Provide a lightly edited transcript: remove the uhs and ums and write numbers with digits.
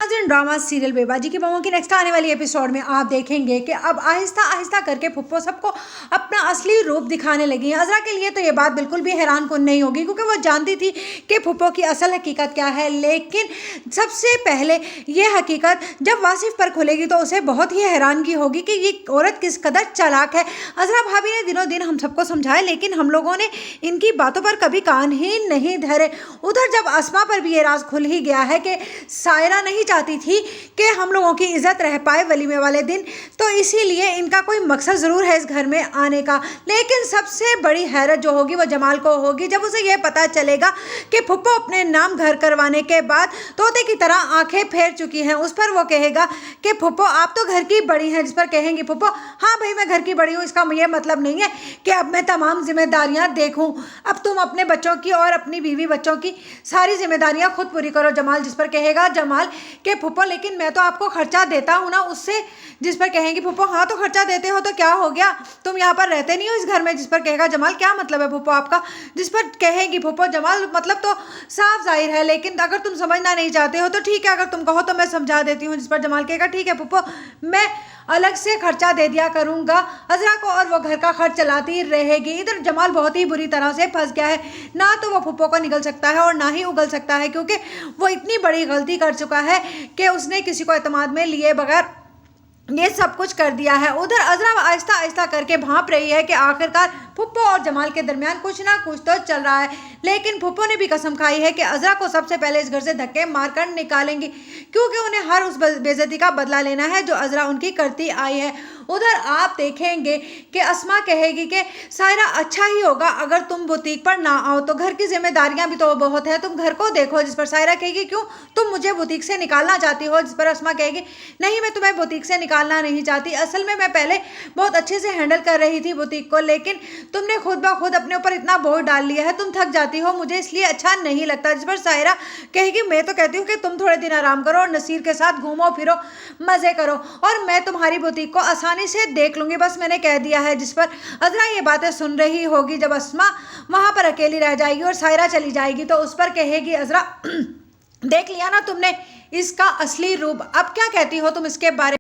नाज़रीन, drama serial बेबाजी की बहू की नेक्स्ट आने वाली एपिसोड में आप देखेंगे कि अब आहिस्ता आहिस्ता करके फुप्पो सबको अपना असली रूप दिखाने लगी है। अज़रा के लिए तो ये बात बिल्कुल भी हैरान कुन नहीं होगी, क्योंकि वो जानती थी कि फुप्पो की असल हकीकत क्या है। लेकिन सबसे पहले ये हकीकत जब वासिफ पर खुलेगी तो उसे बहुत ही हैरानगी होगी कि ये औरत किस कदर चालाक है। अज़रा भाभी ने दिनों दिन हम सबको समझाया, लेकिन हम लोगों ने इनकी बातों पर कभी कान ही नहीं धरे। उधर जब अस्मा पर भी ये राज खुल ही गया है कि सायरा नहीं चाहती थी कि हम लोगों की इज्जत रह पाए वलीमे वाले दिन, तो इसीलिए इनका कोई मकसद ज़रूर है इस घर में आने का। लेकिन सबसे बड़ी हैरत जो होगी वो जमाल को होगी जब उसे यह पता चलेगा कि फुप्पो अपने नाम घर करवाने के बाद तोते की तरह आंखें फेर चुकी हैं। उस पर वो कहेगा कि फुप्पो आप तो घर की बड़ी हैं, जिस पर कहेंगी फुप्पो हाँ भाई मैं घर की बड़ी हूँ, इसका ये मतलब नहीं है कि अब मैं तमाम जिम्मेदारियाँ देखूँ। अब तुम अपने बच्चों की और अपनी बीवी बच्चों की सारी जिम्मेदारियाँ खुद पूरी करो जमाल, जिस पर कहेगा जमाल कि फुप्पो लेकिन मैं तो आपको खर्चा देता हूँ ना उससे, जिस पर कहेंगी फुप्पो हाँ तो खर्चा देते हो तो क्या हो गया, तुम यहाँ पर रहते नहीं हो इस घर में। जिस पर कहेगा जमाल क्या मतलब है फुप्पो आपका, जिस पर कहेगी फुप्पो जमाल मतलब तो साफ जाहिर है, लेकिन अगर तुम समझना नहीं चाहते हो तो ठीक है, अगर तुम कहो तो मैं समझा देती हूँ। जिस पर जमाल कहेगा ठीक है फुप्पो मैं अलग से खर्चा दे दिया करूँगा अज़रा को और वो घर का खर्च चलाती रहेगी। इधर जमाल बहुत ही बुरी तरह से फंस गया है, ना तो वो फुप्पो को निगल सकता है और ना ही उगल सकता है, क्योंकि वो इतनी बड़ी गलती कर चुका है कि उसने किसी को एतमाद में लिए बगैर ये सब कुछ कर दिया है। उधर अज़रा आहिस्ता आहिस्ता करके भांप रही है कि आखिरकार फुप्पो और जमाल के दरमियान कुछ ना कुछ तो चल रहा है। लेकिन फुप्पो ने भी कसम खाई है कि अज़रा को सबसे पहले इस घर से धक्के मारकर निकालेंगी, क्योंकि उन्हें हर उस बेइज्जती का बदला लेना है जो अज़रा उनकी करती आई है। उधर आप देखेंगे कि अस्मा कहेगी कि सायरा अच्छा ही होगा अगर तुम बुटीक पर ना आओ, तो घर की जिम्मेदारियां भी तो बहुत है, तुम घर को देखो। जिस पर सायरा कहेगी क्यों तुम मुझे बुटीक से निकालना चाहती हो, जिस पर अस्मा कहेगी नहीं मैं तुम्हें बुटीक से निकालना नहीं चाहती, असल में मैं पहले बहुत अच्छे से हैंडल कर रही थी बुटीक को, लेकिन तुमने खुद ब खुद अपने ऊपर इतना बोझ डाल लिया है, तुम थक जाती हो, मुझे इसलिए अच्छा नहीं लगता। जिस पर सायरा कहेगी मैं तो कहती हूँ कि तुम थोड़े दिन आराम करो और नसीर के साथ घूमो फिरो मज़े करो और मैं तुम्हारी बुटीक को आसानी से देख लूँगी, बस मैंने कह दिया है। जिस पर अज़रा ये बातें सुन रही होगी जब अस्मा वहाँ पर अकेली रह जाएगी और सायरा चली जाएगी, तो उस पर कहेगी अज़रा देख लिया ना तुमने इसका असली रूप, अब क्या कहती हो तुम इसके बारे